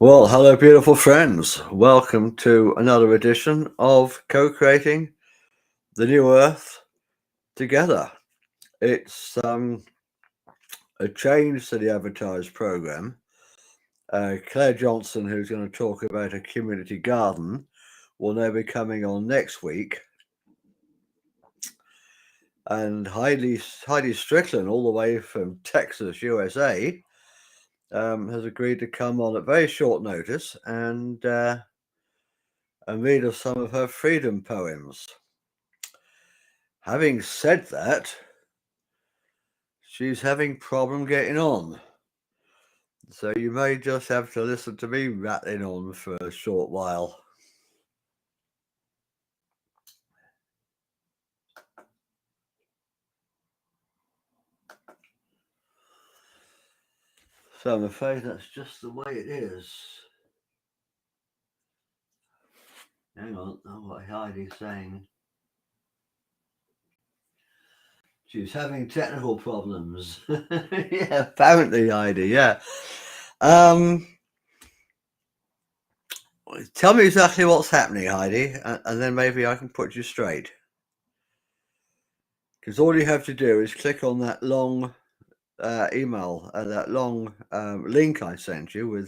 Well, hello, beautiful friends. Welcome to another edition of Co-Creating the New Earth Together. It's a change to the advertised program. Claire Johnson, who's going to talk about a community garden, will now be coming on next week. And Heidi Stricklan, all the way from Texas, USA, has agreed to come on at very short notice and read us some of her freedom poems. Having said that, she's having problem getting on. So you may just have to listen to me rattling on for a short while. So I'm afraid that's just the way it is. Hang on, what Heidi's saying. She's having technical problems. Yeah, apparently, Heidi, yeah. Tell me exactly what's happening, Heidi, and then maybe I can put you straight. Because all you have to do is click on that long email, that long link I sent you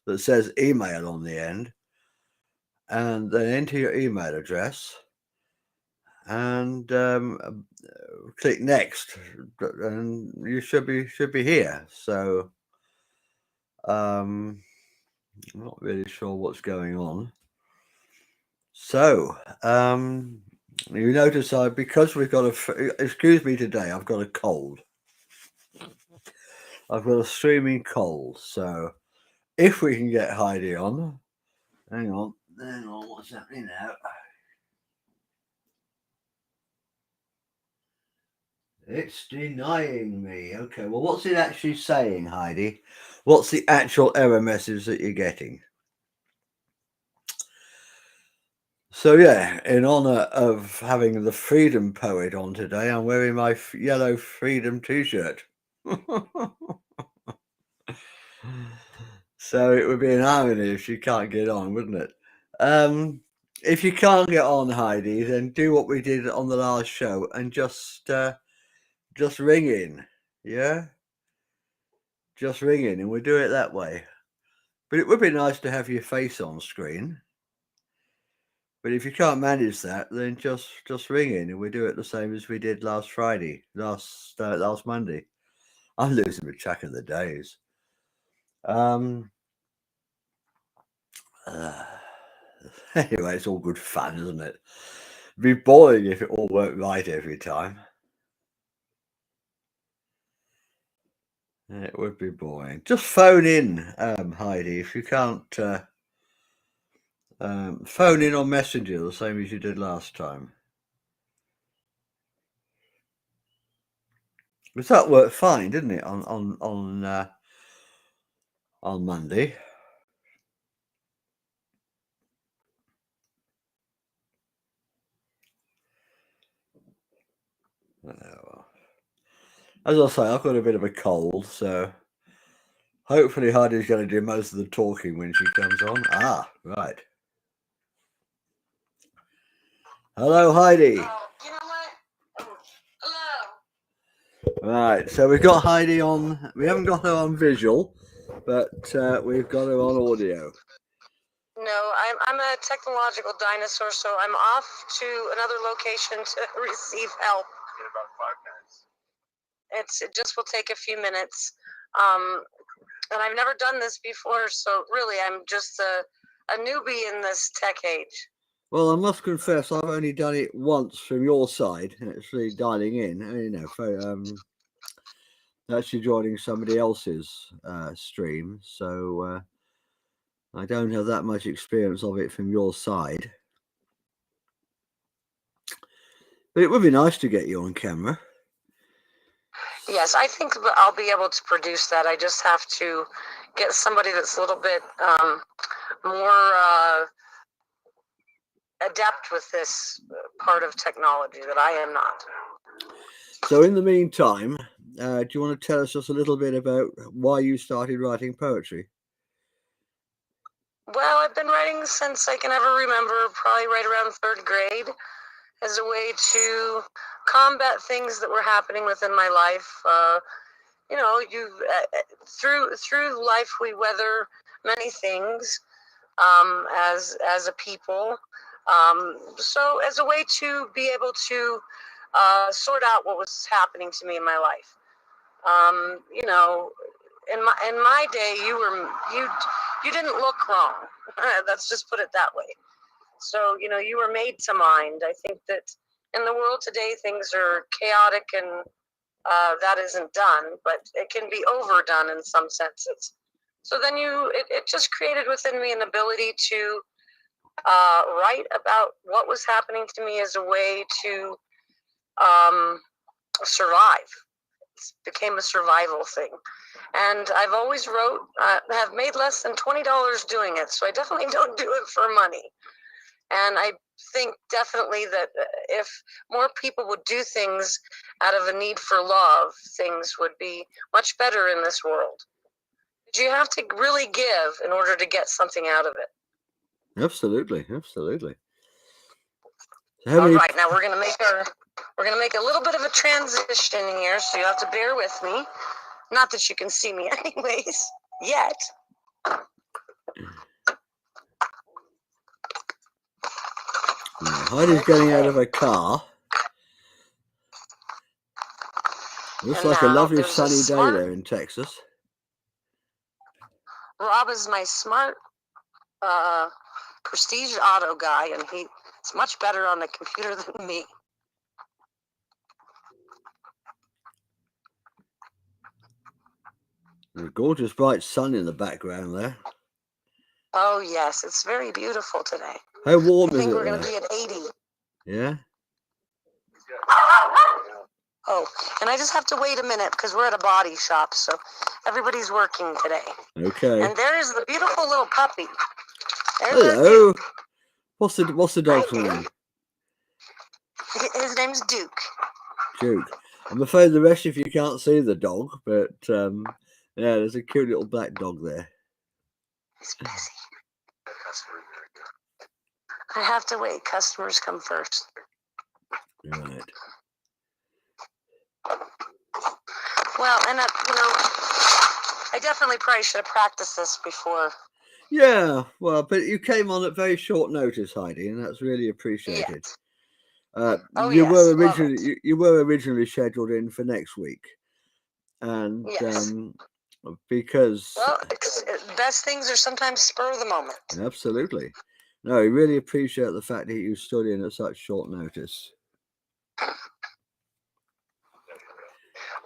that says email on the end, and then enter your email address and click next, and you should be here. So I'm not really sure what's going on. So you notice because we've got excuse me today, I've got a cold. I've got a streaming cold. So if we can get Heidi on, hang on, what's happening now? It's denying me. Okay, well, what's it actually saying, Heidi? What's the actual error message that you're getting? So yeah, in honor of having the Freedom Poet on today, I'm wearing my yellow Freedom t-shirt. So it would be an irony if she can't get on, wouldn't it? If you can't get on, Heidi, then do what we did on the last show and just ring in, yeah? Just ring in, and we'll do it that way. But it would be nice to have your face on screen. But if you can't manage that, then just ring in, and we do it the same as we did last Friday, last Monday. I'm losing the track of the days. Anyway, it's all good fun, isn't it? It'd be boring if it all worked right every time. It would be boring. Just phone in, Heidi, if you can't. Phone in on Messenger, the same as you did last time. Because that worked fine, didn't it? On Monday. As I say, I've got a bit of a cold, so hopefully Heidi's going to do most of the talking when she comes on. Ah, right. Hello, Heidi. Oh, you know what? Oh, hello. Right, so we've got Heidi on. We haven't got her on visual, but we've got her on audio. No, I'm a technological dinosaur, so I'm off to another location to receive help. In about 5 minutes. It just will take a few minutes, and I've never done this before, so really I'm just a newbie in this tech age. Well, I must confess, I've only done it once from your side, actually dialing in. You know, for, actually joining somebody else's stream, so I don't have that much experience of it from your side. But it would be nice to get you on camera. Yes, I think I'll be able to produce that. I just have to get somebody that's a little bit more adept with this part of technology that I am not. So in the meantime, do you want to tell us just a little bit about why you started writing poetry? Well, I've been writing since I can ever remember, probably right around third grade, as a way to combat things that were happening within my life. Through life we weather many things as a people. So as a way to be able to sort out what was happening to me in my life. You know, in my day, you didn't look wrong. Let's just put it that way. So you were made to mind. I think that in the world today, things are chaotic and that isn't done, but it can be overdone in some senses. So then it just created within me an ability to write about what was happening to me as a way to survive. It became a survival thing. And I've always have made less than $20 doing it, so I definitely don't do it for money. And I think definitely that if more people would do things out of a need for love, things would be much better in this world. But you have to really give in order to get something out of it. Absolutely. So All right, now we're gonna make a little bit of a transition here, so you have to bear with me. Not that you can see me anyways, yet. Heidi's getting out of a car. Looks like a lovely sunny day there in Texas. Rob is my smart prestige auto guy, and he's much better on the computer than me. A gorgeous bright sun in the background there. Oh yes, it's very beautiful today. How warm is it? I think we're going to be at 80. Yeah. Oh, and I just have to wait a minute because we're at a body shop, so everybody's working today. Okay. And there is the beautiful little puppy. Hello. What's the dog's name? His name's Duke. Duke. I'm afraid the rest of you can't see the dog, but yeah, there's a cute little black dog there. He's busy. I have to wait. Customers come first. Right. Well, and I definitely probably should have practiced this before. Yeah, well, but you came on at very short notice, Heidi, and that's really appreciated. Yes. You were originally scheduled in for next week, and yes. Because best things are sometimes spur of the moment. Absolutely. No, I really appreciate the fact that you stood in at such short notice.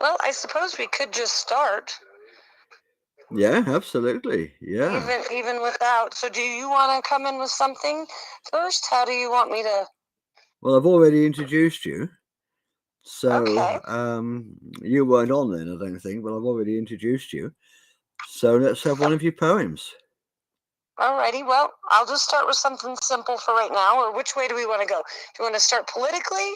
Well, I suppose we could just start. Yeah, absolutely. Yeah. Even without. So do you want to come in with something first? How do you want me to? Well, I've already introduced you. So okay. You weren't on then, I don't think, but I've already introduced you. So let's have one of your poems. Alrighty, well, I'll just start with something simple for right now, or which way do we want to go? Do you want to start politically?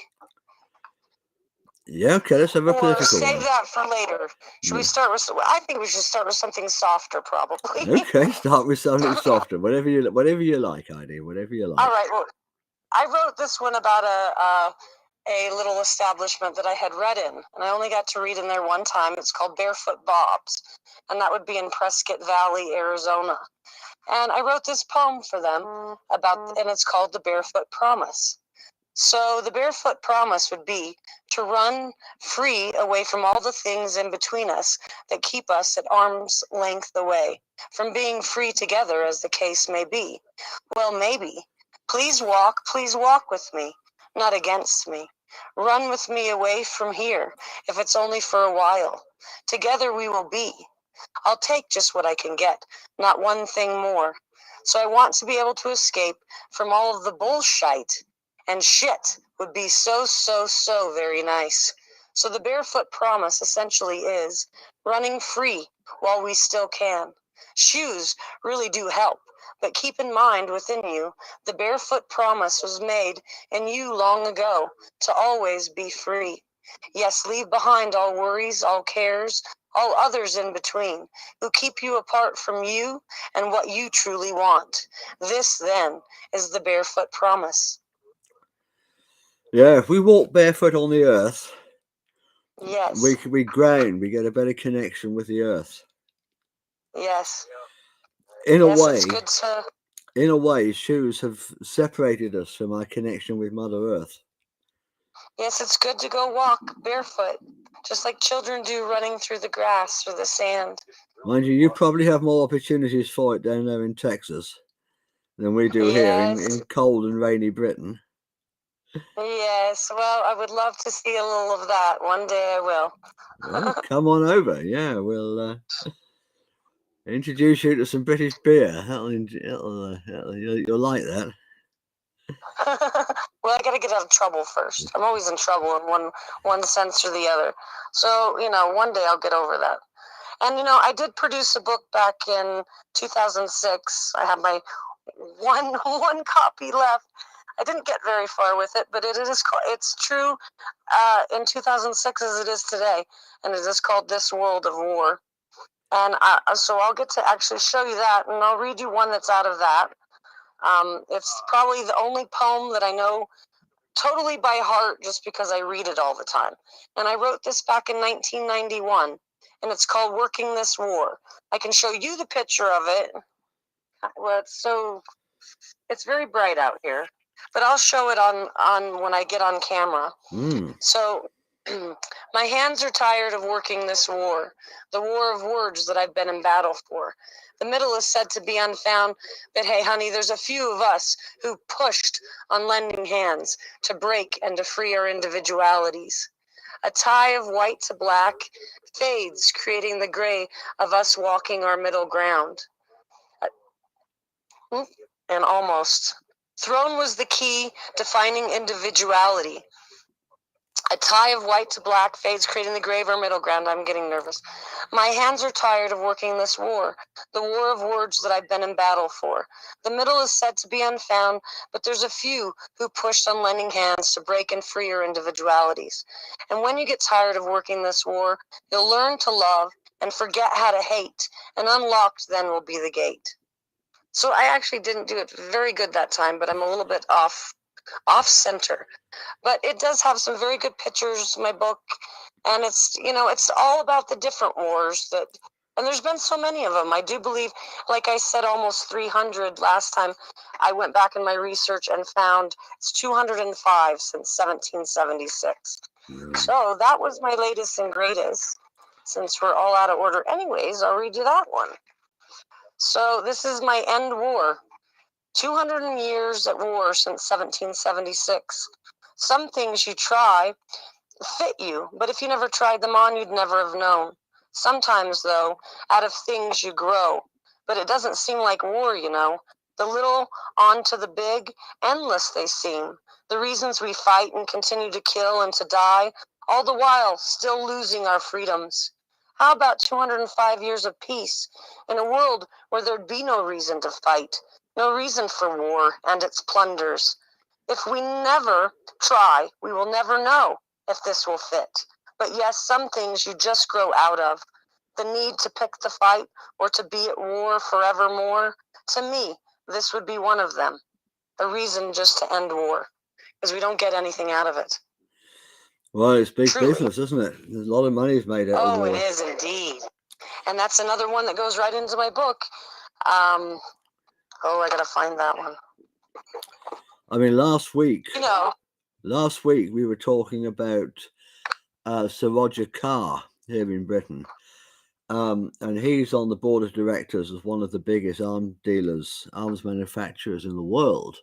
Yeah, okay, let's have a political save one. that for later. Should we start with, I think we should start with something softer, probably. Okay, start with something softer. Whatever you like, Heidi, whatever you like. All right, well, I wrote this one about a little establishment that I had read in, and I only got to read in there one time. It's called Barefoot Bob's, and that would be in Prescott Valley, Arizona. And I wrote this poem for them and it's called The Barefoot Promise. So the barefoot promise would be to run free away from all the things in between us that keep us at arm's length away from being free together, as the case may be. Well, maybe. Please walk with me, not against me. Run with me away from here, if it's only for a while. Together we will be. I'll take just what I can get, not one thing more. So I want to be able to escape from all of the bullshit, and shit would be so very nice. So the barefoot promise essentially is running free while we still can. Shoes really do help, but keep in mind within you, the barefoot promise was made in you long ago to always be free. Yes, leave behind all worries, all cares, all others in between, who keep you apart from you and what you truly want. This, then, is the barefoot promise. Yeah, if we walk barefoot on the earth, Yes. we ground, we get a better connection with the earth. Yes. In a Yes, way, it's good to. in a way, shoes have separated us from our connection with Mother Earth. Yes, it's good to go walk barefoot, just like children do running through the grass or the sand. Mind you, you probably have more opportunities for it down there in Texas than we do here in cold and rainy Britain. Yes, well, I would love to see a little of that. One day I will. Well, come on over. Yeah, we'll introduce you to some British beer. You'll like that. Well, I got to get out of trouble first. I'm always in trouble in one sense or the other. So, one day I'll get over that. And, I did produce a book back in 2006. I have my one copy left. I didn't get very far with it, but it's true in 2006 as it is today, and it is called This World of War. And so I'll get to actually show you that, and I'll read you one that's out of that. It's probably the only poem that I know totally by heart just because I read it all the time. And I wrote this back in 1991, and it's called Working This War. I can show you the picture of it. Well, it's very bright out here, but I'll show it on when I get on camera. So my hands are tired of working this war, the war of words that I've been in battle for. The middle is said to be unfound, but hey, honey, there's a few of us who pushed on lending hands to break and to free our individualities. A tie of white to black fades, creating the gray of us walking our middle ground. And almost. Throne was the key defining individuality. A tie of white to black fades, creating the gray of our middle ground. I'm getting nervous. My hands are tired of working this war, the war of words that I've been in battle for. The middle is said to be unfound, but there's a few who pushed on lending hands to break and free your individualities. And when you get tired of working this war, you'll learn to love and forget how to hate, and unlocked then will be the gate. So I actually didn't do it very good that time, but I'm a little bit off center. But it does have some very good pictures, my book, and it's all about the different wars and there's been so many of them. I do believe, like I said, almost 300 last time. I went back in my research and found it's 205 since 1776. So that was my latest and greatest. Since we're all out of order anyways, I'll read you that one. So this is my end war. 200 years at war since 1776. Some things you try fit you, but if you never tried them on, you'd never have known. Sometimes, though, out of things you grow. But it doesn't seem like war, The little on to the big, endless they seem. The reasons we fight and continue to kill and to die, all the while still losing our freedoms. How about 205 years of peace in a world where there'd be no reason to fight, no reason for war and its plunders? If we never try, we will never know if this will fit. But yes, some things you just grow out of. The need to pick the fight or to be at war forevermore. To me, this would be one of them. A reason just to end war, because we don't get anything out of it. Well, it's big business, isn't it? There's a lot of money made out of war. Oh, it is indeed. And that's another one that goes right into my book. I gotta find that one. I mean, last week we were talking about Sir Roger Carr here in Britain. And he's on the board of directors of one of the biggest arms manufacturers in the world,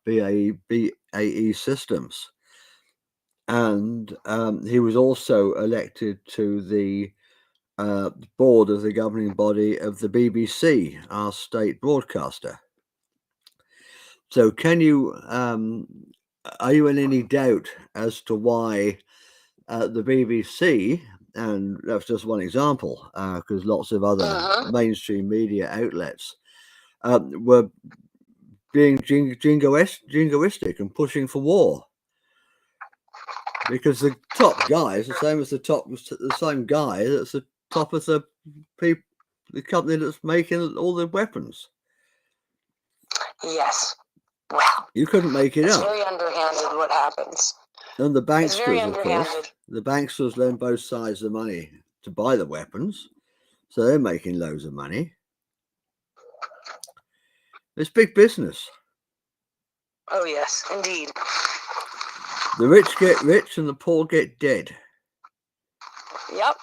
BAE Systems. And he was also elected to the board of the governing body of the BBC, our state broadcaster. So are you in any doubt as to why the BBC, and that's just one example, because lots of other mainstream media outlets were being jingoistic and pushing for war? because the top guy is the same as the same guy that's the top of the company that's making all the weapons. Yes. Wow. You couldn't make it It's up. very underhanded what happens. And the It's very banksters, of course, underhanded. the banksters lend both sides the money to buy the weapons, so they're making loads of money. It's big business. Oh, yes, indeed. The rich get rich and the poor get dead. Yep.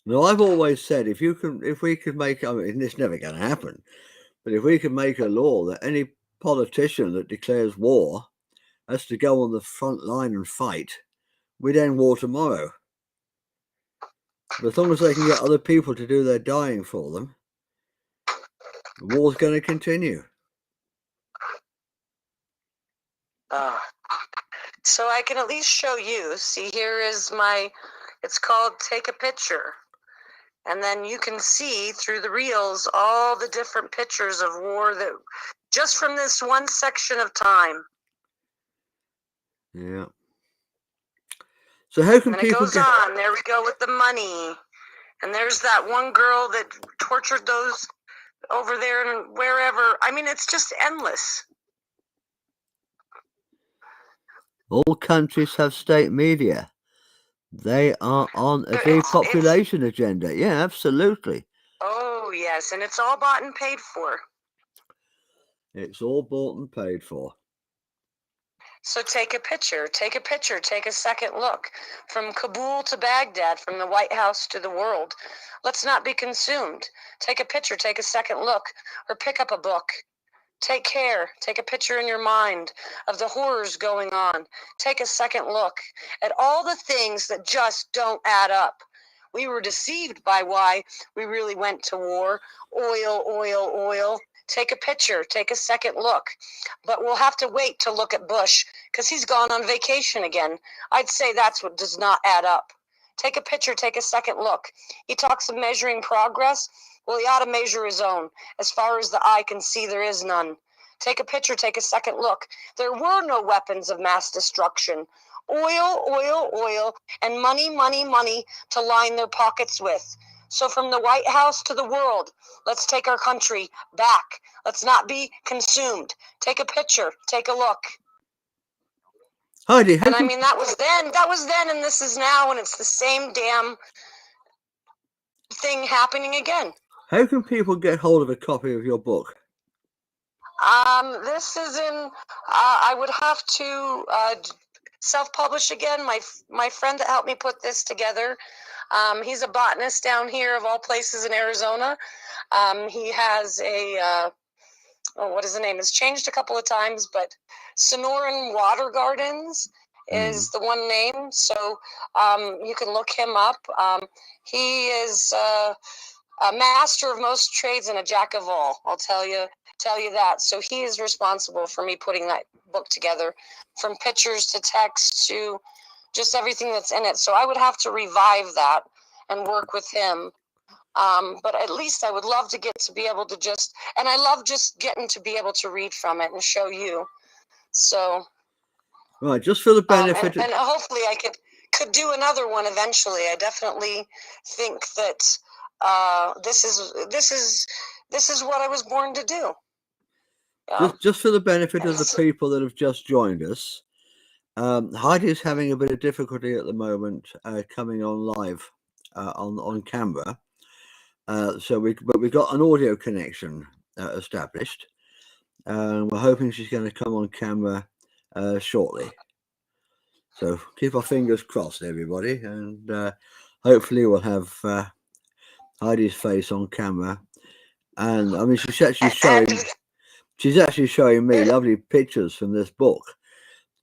Now, I've always said if we could make, I mean, it's never going to happen, but if we could make a law that any politician that declares war has to go on the front line and fight, we'd end war tomorrow. But as long as they can get other people to do their dying for them, the war's going to continue. So I can at least show you. See, here is it's called Take a Picture. And then you can see through the reels all the different pictures of war that just from this one section of time. Yeah. So how can and people it goes on. There we go with the money. And there's that one girl that tortured those over there and wherever. I mean, it's just endless. All countries have state media. They are on a depopulation agenda. Yeah, absolutely. Oh, yes. And it's all bought and paid for. It's all bought and paid for. So take a picture, take a second look. From Kabul to Baghdad, from the White House to the world. Let's not be consumed. Take a picture, take a second look, or pick up a book. Take care. Take a picture in your mind of the horrors going on. Take a second look at all the things that just don't add up. We were deceived by why we really went to war. Oil. Take a picture. Take a second look. But we'll have to wait to look at Bush because he's gone on vacation again. I'd say that's what does not add up. Take a picture. Take a second look. He talks of measuring progress. Well, he ought to measure his own. As far as the eye can see, there is none. Take a picture, take a second look. There were no weapons of mass destruction. Oil, and money to line their pockets with. So from the White House to the world, let's take our country back. Let's not be consumed. Take a picture, take a look. Heidi, and I mean, that was then, and this is now, and it's the same damn thing happening again. How can people get hold of a copy of your book? This is I would have to self-publish again. My friend that helped me put this together, he's a botanist down here of all places in Arizona. He has what is the name? It's changed a couple of times, but Sonoran Water Gardens is the one name. So you can look him up. He is a master of most trades and a jack of all. I'll tell you that. So he is responsible for me putting that book together, from pictures to text to just everything that's in it. So I would have to revive that and work with him. But at least I would love to get to be able to and I love just getting to be able to read from it and show you. So. Right, just for the benefit. And hopefully I could do another one eventually. I definitely think that this is what I was born to do. Just for the benefit of the people that have just joined us, Heidi is having a bit of difficulty at the moment coming on live on camera. So we got an audio connection established, and we're hoping she's going to come on camera shortly. So keep our fingers crossed, everybody, and hopefully we'll have Heidi's face on camera. And I mean, she's actually showing me lovely pictures from this book,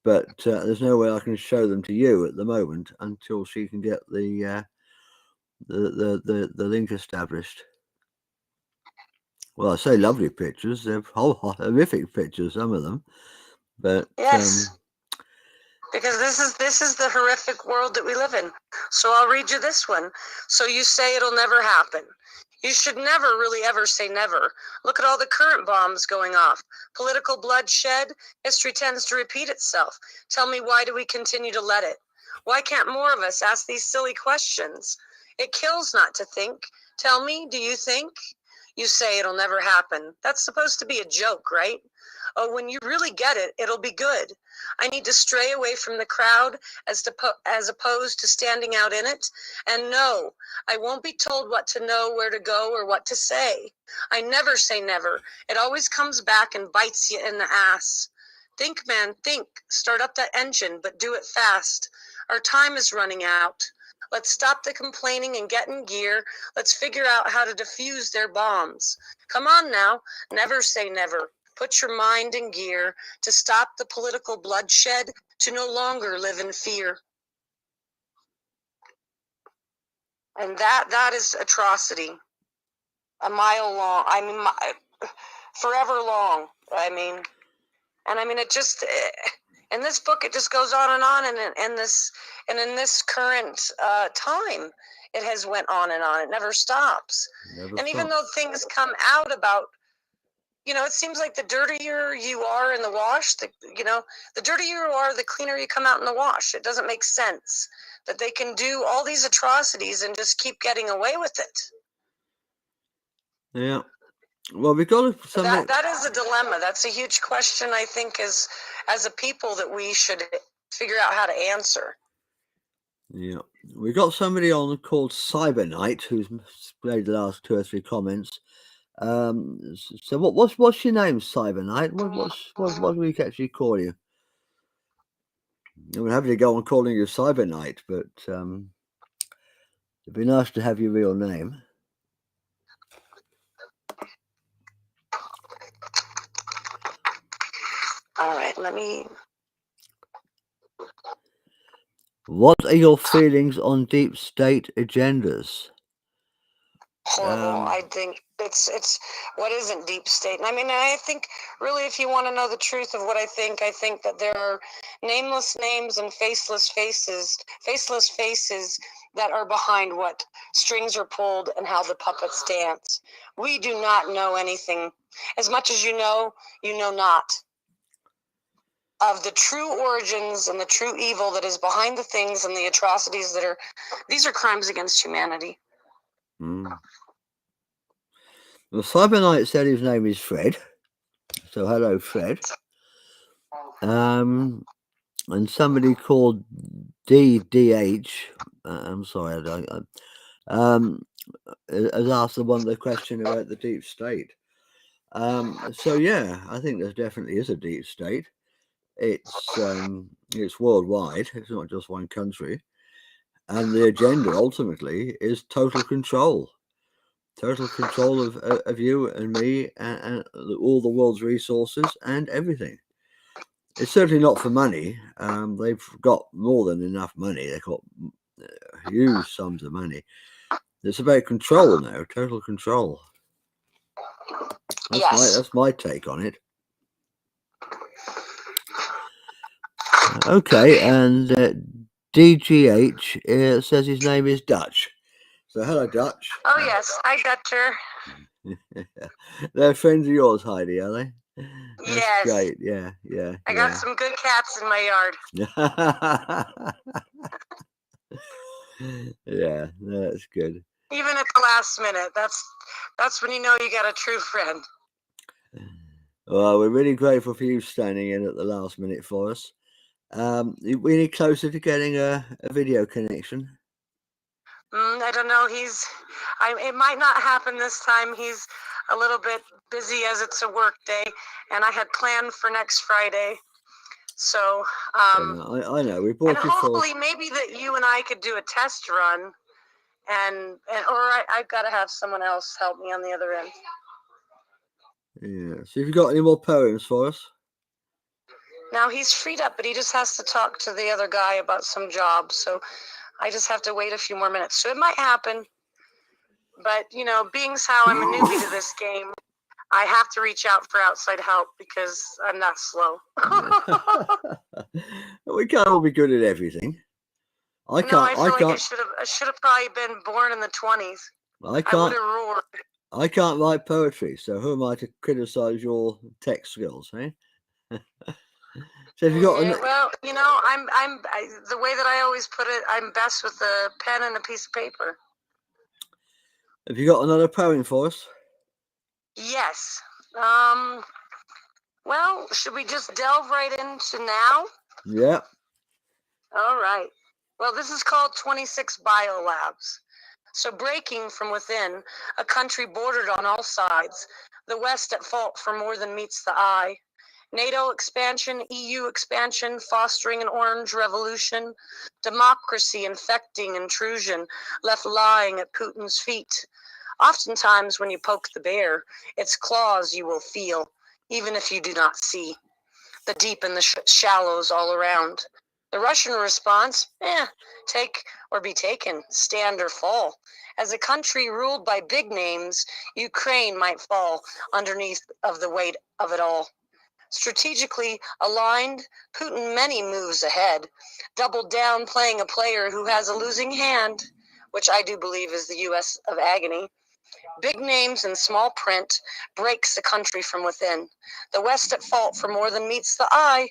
but there's no way I can show them to you at the moment until she can get the link established. Well, I say lovely pictures; they're horrific pictures, some of them. But yes. Because this is the horrific world that we live in. So I'll read you this one. So you say it'll never happen. You should never really ever say never. Look at all the current bombs going off. Political bloodshed. History tends to repeat itself. Tell me, why do we continue to let it? Why can't more of us ask these silly questions? It kills not to think. Tell me, do you think? You say it'll never happen. That's supposed to be a joke, right? Oh, when you really get it, it'll be good. I need to stray away from the crowd as opposed to standing out in it. And no, I won't be told what to know, where to go, or what to say. I never say never. It always comes back and bites you in the ass. Think, man, think. Start up that engine, but do it fast. Our time is running out. Let's stop the complaining and get in gear. Let's figure out how to defuse their bombs. Come on now. Never say never. Put your mind in gear to stop the political bloodshed, to no longer live in fear. And that is atrocity. A mile long. I mean, forever long. I mean, it just, in this book, it just goes on, and in this current time, it has went on and on. It never stops. Even though things come out about, it seems like the dirtier you are in the wash, the dirtier you are, the cleaner you come out in the wash. It doesn't make sense that they can do all these atrocities and just keep getting away with it. Yeah. Well, we've got to... That is a dilemma. That's a huge question, I think, as a people, that we should figure out how to answer. Yeah. We've got somebody on called Cyber Knight who's made the last 2 or 3 comments. So what's your name, Cyber Knight? What do we actually call you? We're happy to go on calling you Cyber Knight, but it'd be nice to have your real name. All right, let me... What are your feelings on deep state agendas? Horrible. I think it's what isn't deep state. And I think really, if you want to know the truth of what I think that there are nameless names and faceless faces that are behind what strings are pulled and how the puppets dance. We do not know anything. As much as you know not of the true origins and the true evil that is behind the things and the atrocities these are crimes against humanity. Well, Cyber Knight said his name is Fred. So hello, Fred. And somebody called DDH, I'm sorry, has asked the question about the deep state. So yeah, I think there definitely is a deep state. It's worldwide. It's not just one country, and the agenda ultimately is total control of you and me and all the world's resources and everything. It's certainly not for money. They've got more than enough money. They've got huge sums of money. It's about control now, total control. That's my take on it. Okay, and DGH says his name is Dutch. So hello, Dutch. Oh yes, hi, Dutcher. They're friends of yours, Heidi, are they? That's yes. Great. Yeah. I got some good cats in my yard. Yeah, that's good. Even at the last minute, that's when you know you got a true friend. Well, we're really grateful for you standing in at the last minute for us. We need closer to getting a video connection. I don't know. It might not happen this time. He's a little bit busy as it's a work day, and I had planned for next Friday. So I know we brought you hopefully maybe that you and I could do a test run, or I've got to have someone else help me on the other end. Yeah. So, have you got any more poems for us? Now he's freed up, but he just has to talk to the other guy about some job. So I just have to wait a few more minutes. So it might happen. But, being how I'm a newbie to this game, I have to reach out for outside help because I'm that slow. We can't all be good at everything. I No, I can't. feel I like can't. I should have probably been born in the 20s. I I would can't. have roared. I can't write poetry. So who am I to criticize your text skills? Eh? So have you got? Yeah, well, you know, the way that I always put it, I'm best with a pen and a piece of paper. Have you got another poem for us? Yes. Well, should we just delve right into now? Yeah. All right. Well, this is called 26 Biolabs. So, breaking from within, a country bordered on all sides, the West at fault for more than meets the eye. NATO expansion, EU expansion, fostering an orange revolution, democracy infecting intrusion, left lying at Putin's feet. Oftentimes, when you poke the bear, its claws you will feel, even if you do not see. The deep and the shallows all around. The Russian response, take or be taken, stand or fall. As a country ruled by big names, Ukraine might fall underneath of the weight of it all. Strategically aligned, Putin many moves ahead, doubled down playing a player who has a losing hand, which I do believe is the US of agony. Big names in small print breaks the country from within. The West at fault for more than meets the eye.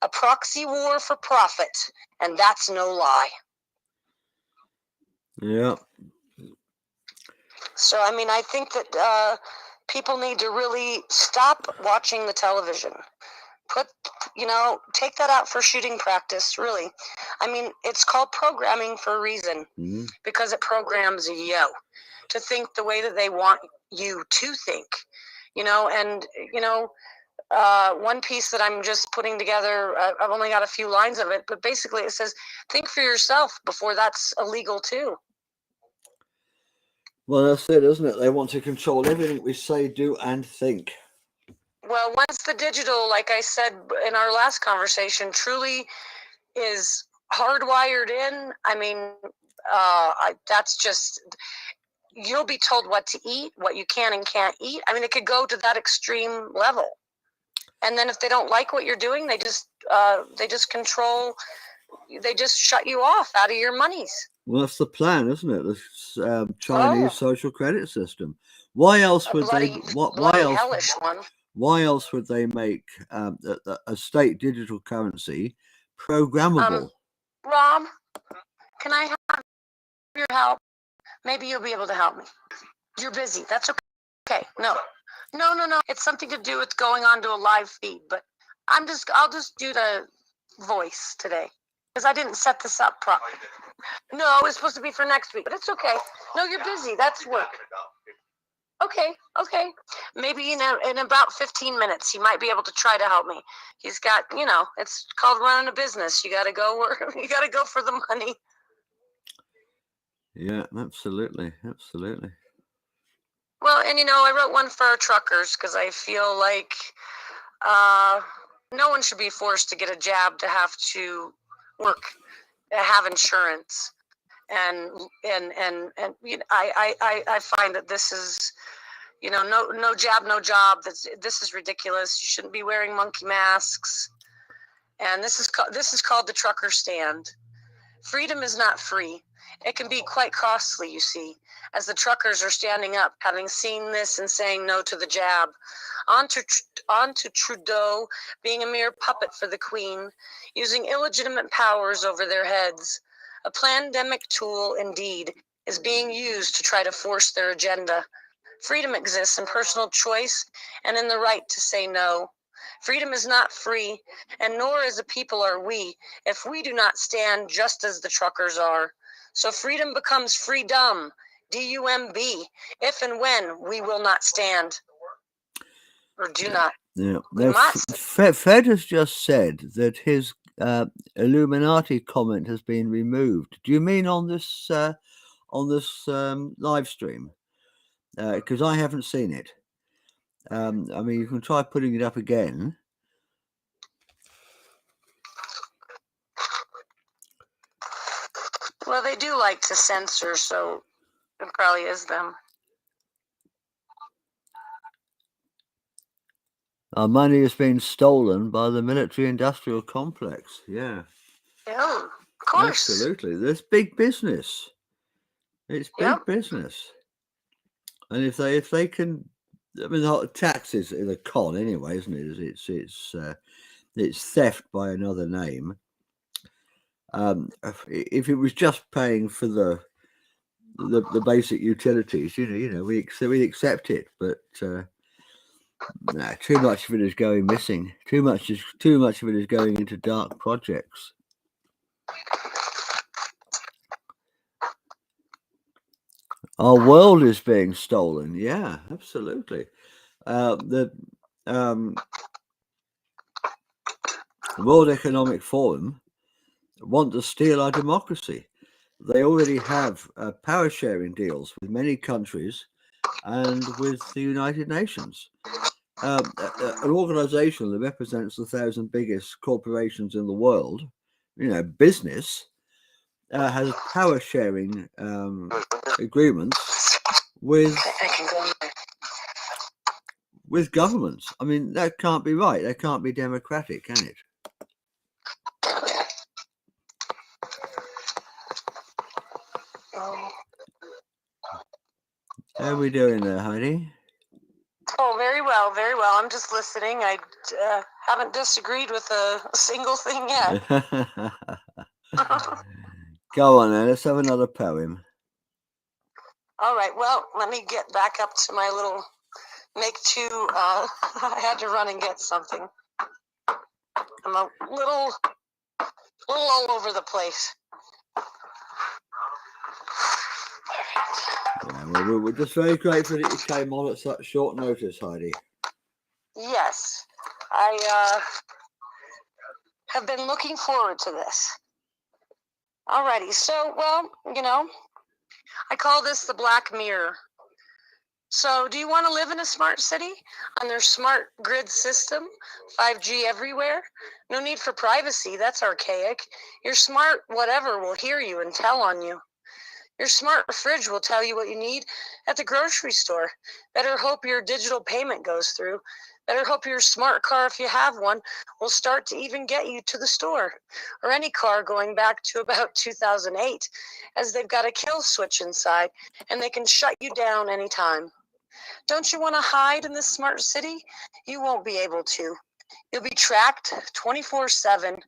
A proxy war for profit, and that's no lie. Yeah. So, I mean, I think that people need to really stop watching the television. Take that out for shooting practice, really. I mean, it's called programming for a reason, because it programs you to think the way that they want you to think, one piece that I'm just putting together, I've only got a few lines of it, but basically it says, think for yourself before that's illegal too. Well, that's it, isn't it? They want to control everything we say, do, and think. Well, once the digital, like I said in our last conversation, truly is hardwired in, I mean, that's just, you'll be told what to eat, what you can and can't eat. I mean, it could go to that extreme level. And then if they don't like what you're doing, they just control, they just shut you off out of your monies. Well, that's the plan, isn't it? The Chinese social credit system. Why else would they? Why else? Hellish one. Why else would they make a state digital currency programmable? Rob, can I have your help? Maybe you'll be able to help me. You're busy. That's okay. Okay. No. It's something to do with going on to a live feed, but I'll just do the voice today because I didn't set this up properly. No, it's supposed to be for next week, but it's okay. No, you're busy. That's work. Okay. Maybe in about 15 minutes, he might be able to try to help me. He's got, it's called running a business. You got to go work. You got to go for the money. Yeah, absolutely. Well, and I wrote one for our truckers because I feel like no one should be forced to get a jab to have to work, have insurance, and I find that this is, no jab, no job. This is ridiculous. You shouldn't be wearing monkey masks, and this is called the trucker stand. Freedom is not free. It can be quite costly, you see, as the truckers are standing up, having seen this and saying no to the jab. On to Trudeau being a mere puppet for the Queen, using illegitimate powers over their heads. A pandemic tool, indeed, is being used to try to force their agenda. Freedom exists in personal choice and in the right to say no. Freedom is not free, and nor as a people are we, if we do not stand just as the truckers are. So freedom becomes freedom, D-U-M-B, if and when we will not stand. Or do not. Yeah. We must. Fed has just said that his Illuminati comment has been removed. Do you mean on this live stream? Because I haven't seen it. I mean, you can try putting it up again. Well, they do like to censor, so it probably is them. Our money has been stolen by the military-industrial complex. Yeah, Yeah, of course. absolutely. There's big business. It's Yep. big business, and if they can, I mean, the taxes is a con anyway, isn't it? It's theft by another name. If it was just paying for the basic utilities, we'd accept it, but nah, too much of it is going missing. Too much of it is going into dark projects. Our world is being stolen. Yeah, absolutely. The World Economic Forum want to steal our democracy. They already have power sharing deals with many countries and with the United Nations. An organization that represents the 1,000 biggest corporations in the world, business, has power sharing agreements with governments. I mean, that can't be right. That can't be democratic, can it? How are we doing there, Heidi? Oh, very well, very well. I'm just listening. I haven't disagreed with a single thing yet. Go on then, let's have another poem. All right, well, let me get back up to my little make two. I had to run and get something. I'm a little all over the place. Yeah, well, we're just very grateful that you came on at such short notice, Heidi. Yes, I have been looking forward to this. Alrighty, so, well, I call this the Black Mirror. So, do you want to live in a smart city on their smart grid system? 5G everywhere? No need for privacy, that's archaic. Your smart whatever will hear you and tell on you. Your smart fridge will tell you what you need at the grocery store. Better hope your digital payment goes through. Better hope your smart car, if you have one, will start to even get you to the store. Or any car going back to about 2008, as they've got a kill switch inside and they can shut you down anytime. Don't you want to hide in this smart city? You won't be able to. You'll be tracked 24/7,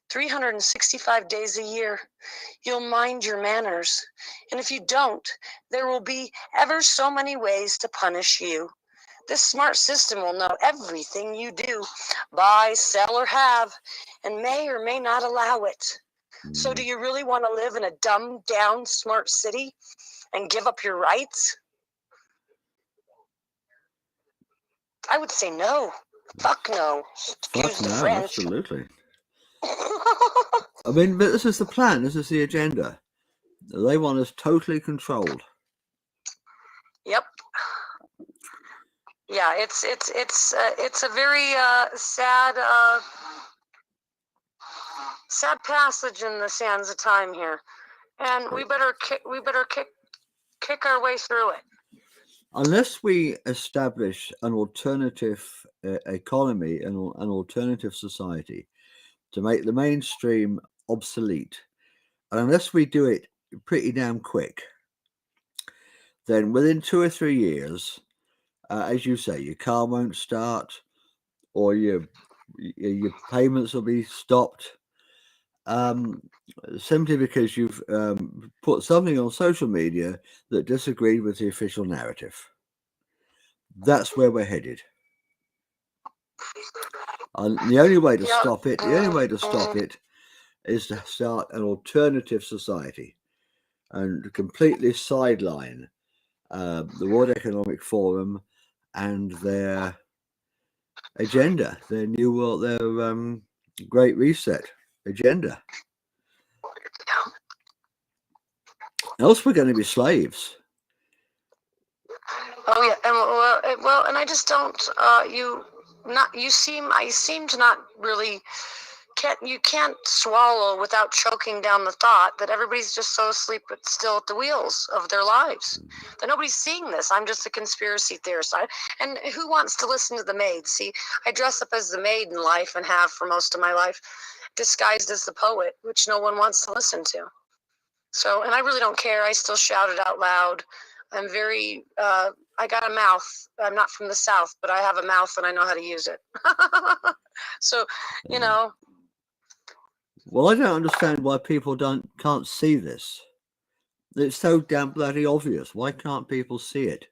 365 days a year. You'll mind your manners. And if you don't, there will be ever so many ways to punish you. This smart system will know everything you do, buy, sell, or have, and may or may not allow it. So do you really want to live in a dumbed down smart city and give up your rights? I would say no. Fuck no. Excuse the French. Absolutely. I mean, but this is the plan. This is the agenda. They want us totally controlled. Yep. Yeah, it's a very sad passage in the sands of time here, and we better kick our way through it. Unless we establish an alternative economy and an alternative society to make the mainstream obsolete, and unless we do it pretty damn quick, then within 2 or 3 years, as you say, your car won't start, or your payments will be stopped, simply because you've put something on social media that disagreed with the official narrative. That's where we're headed. And the only way to stop it, is to start an alternative society and completely sideline the World Economic Forum and their agenda, their new world, their Great Reset agenda. Else we're going to be slaves. Oh yeah, and I just don't. I seem to not really can't swallow without choking down the thought that everybody's just so asleep but still at the wheels of their lives. That nobody's seeing this. I'm just a conspiracy theorist. And who wants to listen to the maid? See, I dress up as the maid in life and have for most of my life, disguised as the poet, which no one wants to listen to. So, and I really don't care. I still shout it out loud. I'm very, I got a mouth. I'm not from the South, but I have a mouth and I know how to use it. So, you know. Well, I don't understand why people can't see this. It's so damn bloody obvious. Why can't people see it?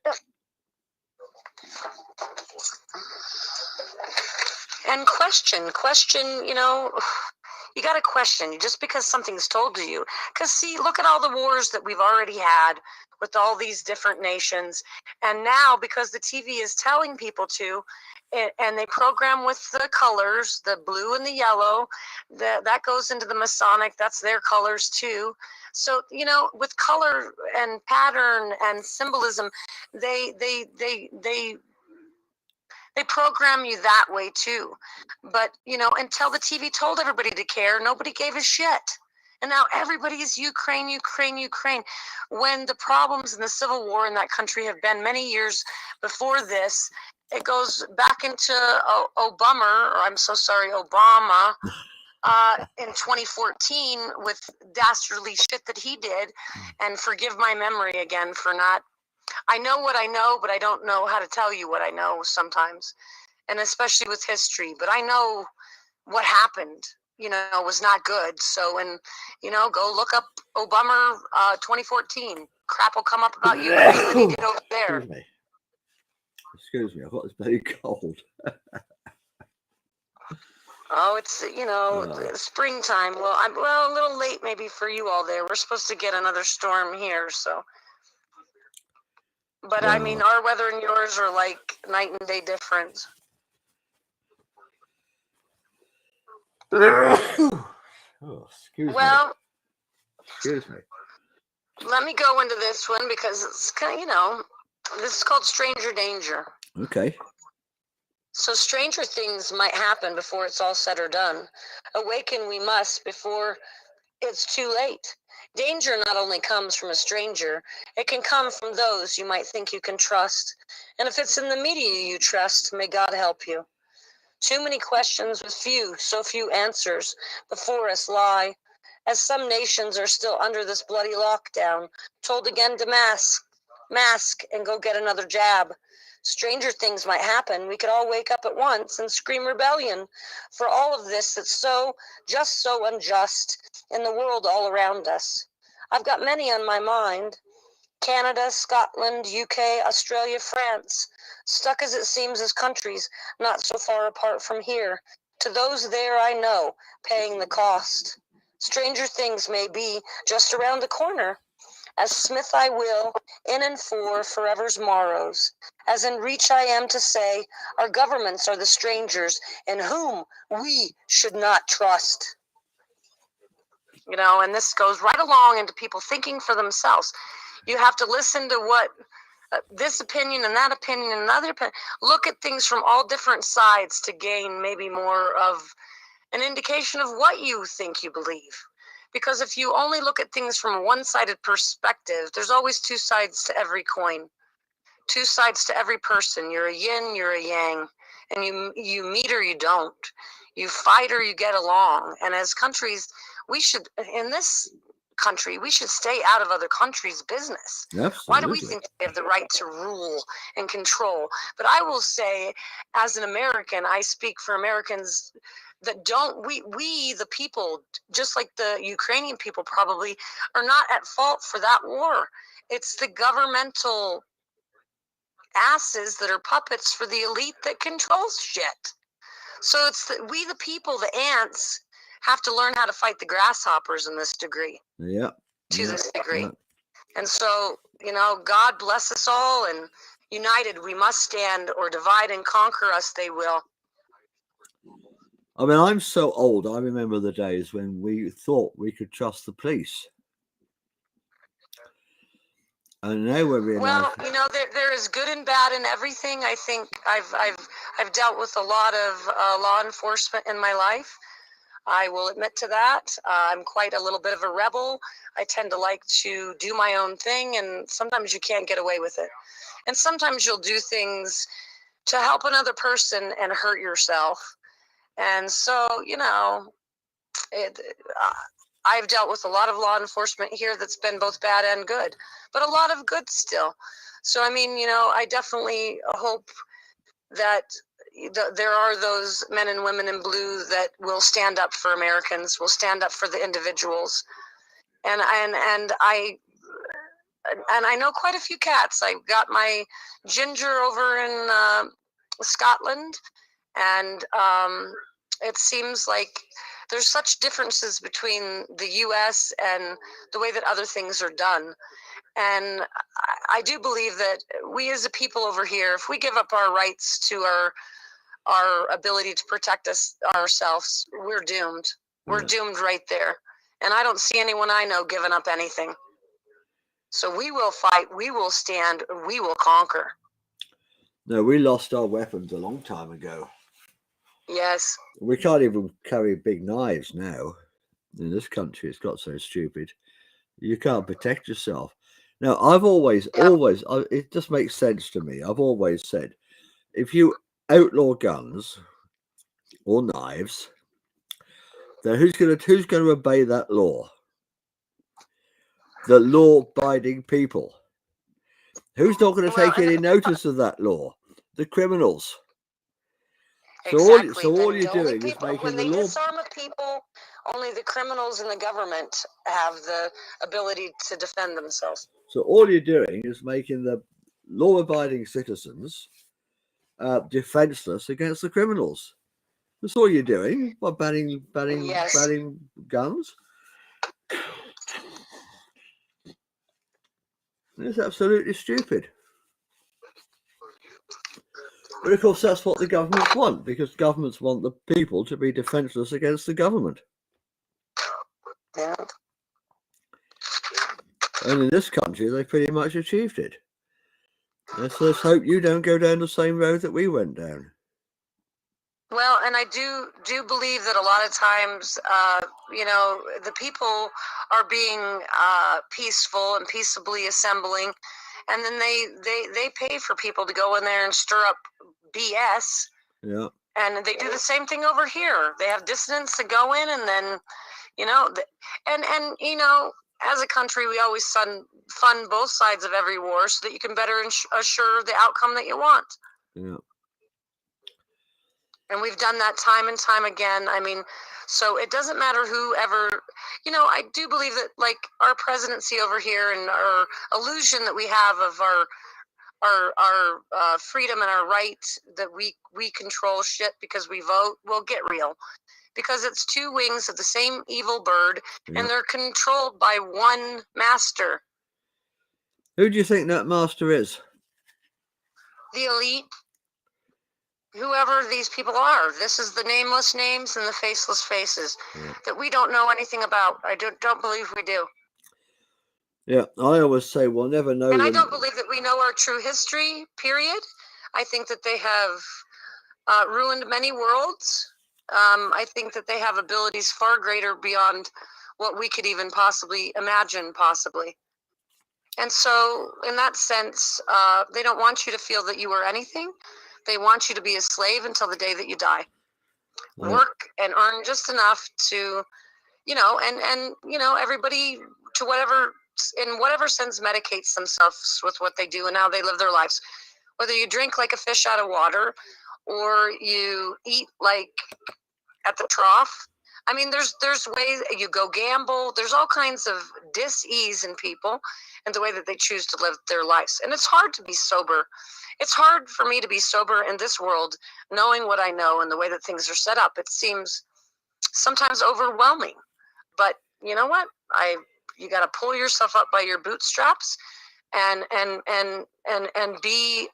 And question, you know, you got to question just because something's told to you. Because see, look at all the wars that we've already had with all these different nations. And now because the TV is telling people to, and they program with the colors, the blue and the yellow, that goes into the Masonic, that's their colors too. So, you know, with color and pattern and symbolism, they program you that way too. But, you know, until the TV told everybody to care, nobody gave a shit. And now everybody is Ukraine. When the problems in the civil war in that country have been many years before this, it goes back into Obama, in 2014 with dastardly shit that he did. And forgive my memory again for not, I know what I know, but I don't know how to tell you what I know sometimes. And especially with history, but I know what happened, you know, was not good. So, and, you know, go look up Obama 2014. Crap will come up about you than he did over there. Excuse me, I've got this very cold. Oh, it's, you know, springtime. Well, I'm a little late maybe for you all there. We're supposed to get another storm here, so. But I mean, our weather and yours are like night and day difference. Excuse me. Let me go into this one because it's kind of, you know, this is called Stranger Danger. Okay. So stranger things might happen before it's all said or done. Awaken we must before it's too late. Danger not only comes from a stranger, it can come from those you might think you can trust. And if it's in the media you trust, may God help you. Too many questions with so few answers before us lie, as some nations are still under this bloody lockdown, told again to mask, and go get another jab. Stranger things might happen. We could all wake up at once and scream rebellion for all of this that's just so unjust in the world all around us. I've got many on my mind. Canada, Scotland, UK, Australia, France, stuck as it seems as countries not so far apart from here. To those there I know, paying the cost. Stranger things may be just around the corner. As Smith I will, in and for forever's morrows. As in reach I am to say, our governments are the strangers in whom we should not trust. You know, and this goes right along into people thinking for themselves. You have to listen to what this opinion and that opinion and another opinion. Look at things from all different sides to gain maybe more of an indication of what you think you believe. Because if you only look at things from a one-sided perspective, there's always two sides to every coin, two sides to every person. You're a yin, you're a yang, and you meet or you don't. You fight or you get along. And as countries, in this country, we should stay out of other countries' business. Absolutely. Why do we think they have the right to rule and control? But I will say, as an American, I speak for Americans that we the people, just like the Ukrainian people probably, are not at fault for that war. It's the governmental asses that are puppets for the elite that controls shit. So it's we the people, the ants, have to learn how to fight the grasshoppers in this degree. Yeah. To this degree. Yeah. And so, you know, God bless us all, and united we must stand, or divide and conquer us they will. I mean, I'm so old. I remember the days when we thought we could trust the police. And now we're realizing. Well, you know, there is good and bad in everything. I think I've dealt with a lot of law enforcement in my life. I will admit to that. I'm quite a little bit of a rebel. I tend to like to do my own thing, and sometimes you can't get away with it. And sometimes you'll do things to help another person and hurt yourself. And so, I've dealt with a lot of law enforcement here that's been both bad and good, but a lot of good still. So, I mean, I definitely hope that there are those men and women in blue that will stand up for Americans, will stand up for the individuals. And I know quite a few cats. I got my Ginger over in Scotland, and it seems like there's such differences between the U.S. and the way that other things are done. And I do believe that we as a people over here, if we give up our rights to our ability to protect ourselves, we're doomed. We're doomed right there. And I don't see anyone I know giving up anything. So we will fight, we will stand, we will conquer. No, we lost our weapons a long time ago. Yes. We can't even carry big knives now. In this country, it's got so stupid. You can't protect yourself. Now, I've always, it just makes sense to me. I've always said, if you outlaw guns or knives, then who's going to obey that law? The law-abiding people. Who's not going to take any notice of that law? The criminals. Exactly. So all you're doing is making when the they law. disarm a people, only the criminals and the government have the ability to defend themselves. So all you're doing is making the law-abiding citizens defenseless against the criminals. That's all you're doing by banning guns. It's absolutely stupid. But of course, that's what the governments want, because governments want the people to be defenseless against the government. Yeah. And in this country, they pretty much achieved it. So let's hope you don't go down the same road that we went down. Well, and I do believe that a lot of times, the people are being peaceful and peaceably assembling, and then they pay for people to go in there and stir up BS. Yeah. And they do the same thing over here. They have dissidents that go in, and then, as a country, we always fund both sides of every war so that you can better assure the outcome that you want. Yeah. And we've done that time and time again. I mean, so it doesn't matter whoever, I do believe that, like, our presidency over here and our illusion that we have of our freedom and our right that we control shit because we vote will get real. Because it's two wings of the same evil bird, and they're controlled by one master. Who do you think that master is? The elite. Whoever these people are. This is the nameless names and the faceless faces that we don't know anything about. I don't believe we do. Yeah, I always say we'll never know. And I don't believe that we know our true history, period. I think that they have ruined many worlds. I think that they have abilities far greater beyond what we could even possibly imagine, possibly. And so, in that sense, they don't want you to feel that you are anything. They want you to be a slave until the day that you die. Right. Work and earn just enough to, everybody to in whatever sense medicates themselves with what they do and how they live their lives. Whether you drink like a fish out of water or you eat like at the trough. I mean, there's ways you go gamble. There's all kinds of dis-ease in people and the way that they choose to live their lives. And it's hard to be sober. It's hard for me to be sober in this world, knowing what I know and the way that things are set up. It seems sometimes overwhelming. But you know what? You got to pull yourself up by your bootstraps and be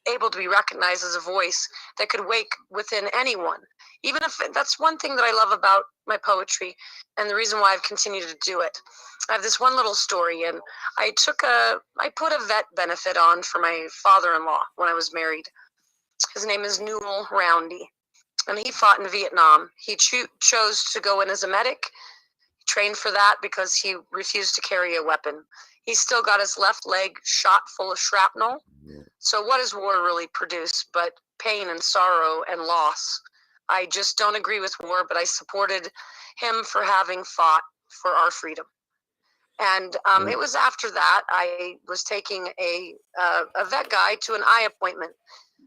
able to be recognized as a voice that could wake within anyone. Even if that's one thing that I love about my poetry and the reason why I've continued to do it. I have this one little story, and I put a vet benefit on for my father-in-law when I was married. His name is Newell Roundy. and he fought in Vietnam. He chose to go in as a medic, trained for that because he refused to carry a weapon. He still got his left leg shot full of shrapnel. Yeah. So what does war really produce but pain and sorrow and loss? I just don't agree with war, but I supported him for having fought for our freedom. And it was after that I was taking a vet guy to an eye appointment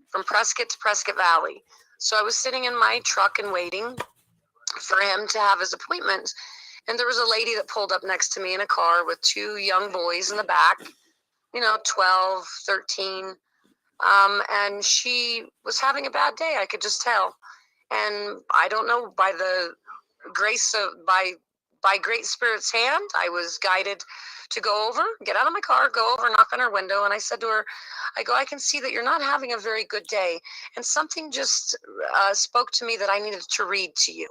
from Prescott to Prescott Valley. So I was sitting in my truck and waiting for him to have his appointment. And there was a lady that pulled up next to me in a car with two young boys in the back, 12, 13. And she was having a bad day. I could just tell. And I don't know, by the grace of, by Great Spirit's hand, I was guided to go over, get out of my car, go over, knock on her window. And I said to her, I can see that you're not having a very good day. And something just spoke to me that I needed to read to you.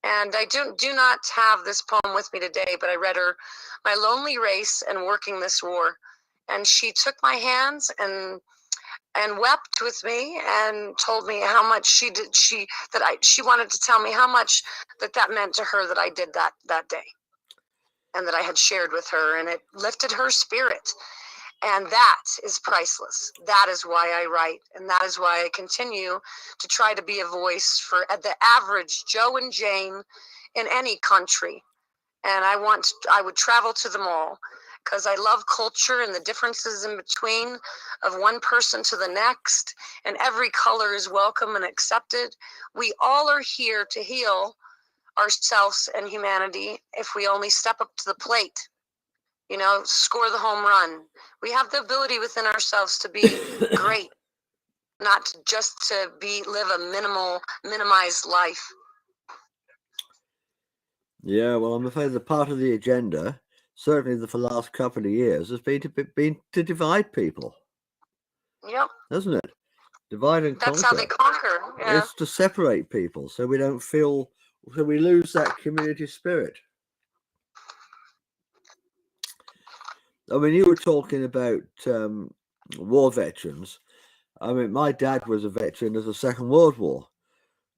And I do not have this poem with me today, but I read her My Lonely Race and Working This War. And she took my hands and wept with me and told me how much she wanted to tell me how much that meant to her that I did that day and that I had shared with her, and it lifted her spirit. And that is priceless. That is why I write, and that is why I continue to try to be a voice for the average Joe and Jane in any country. And I would travel to them all because I love culture and the differences in between of one person to the next, and every color is welcome and accepted. We all are here to heal ourselves and humanity if we only step up to the plate. Score the home run. We have the ability within ourselves to be great, not just to live a minimized life. Yeah, well, I'm afraid the part of the agenda, certainly for the last couple of years, has been to divide people. Yep. Hasn't it? Divide and conquer. That's how they conquer. Yeah. It's to separate people so we don't feel, so we lose that community spirit. I mean, you were talking about war veterans. I mean, my dad was a veteran of the Second World War.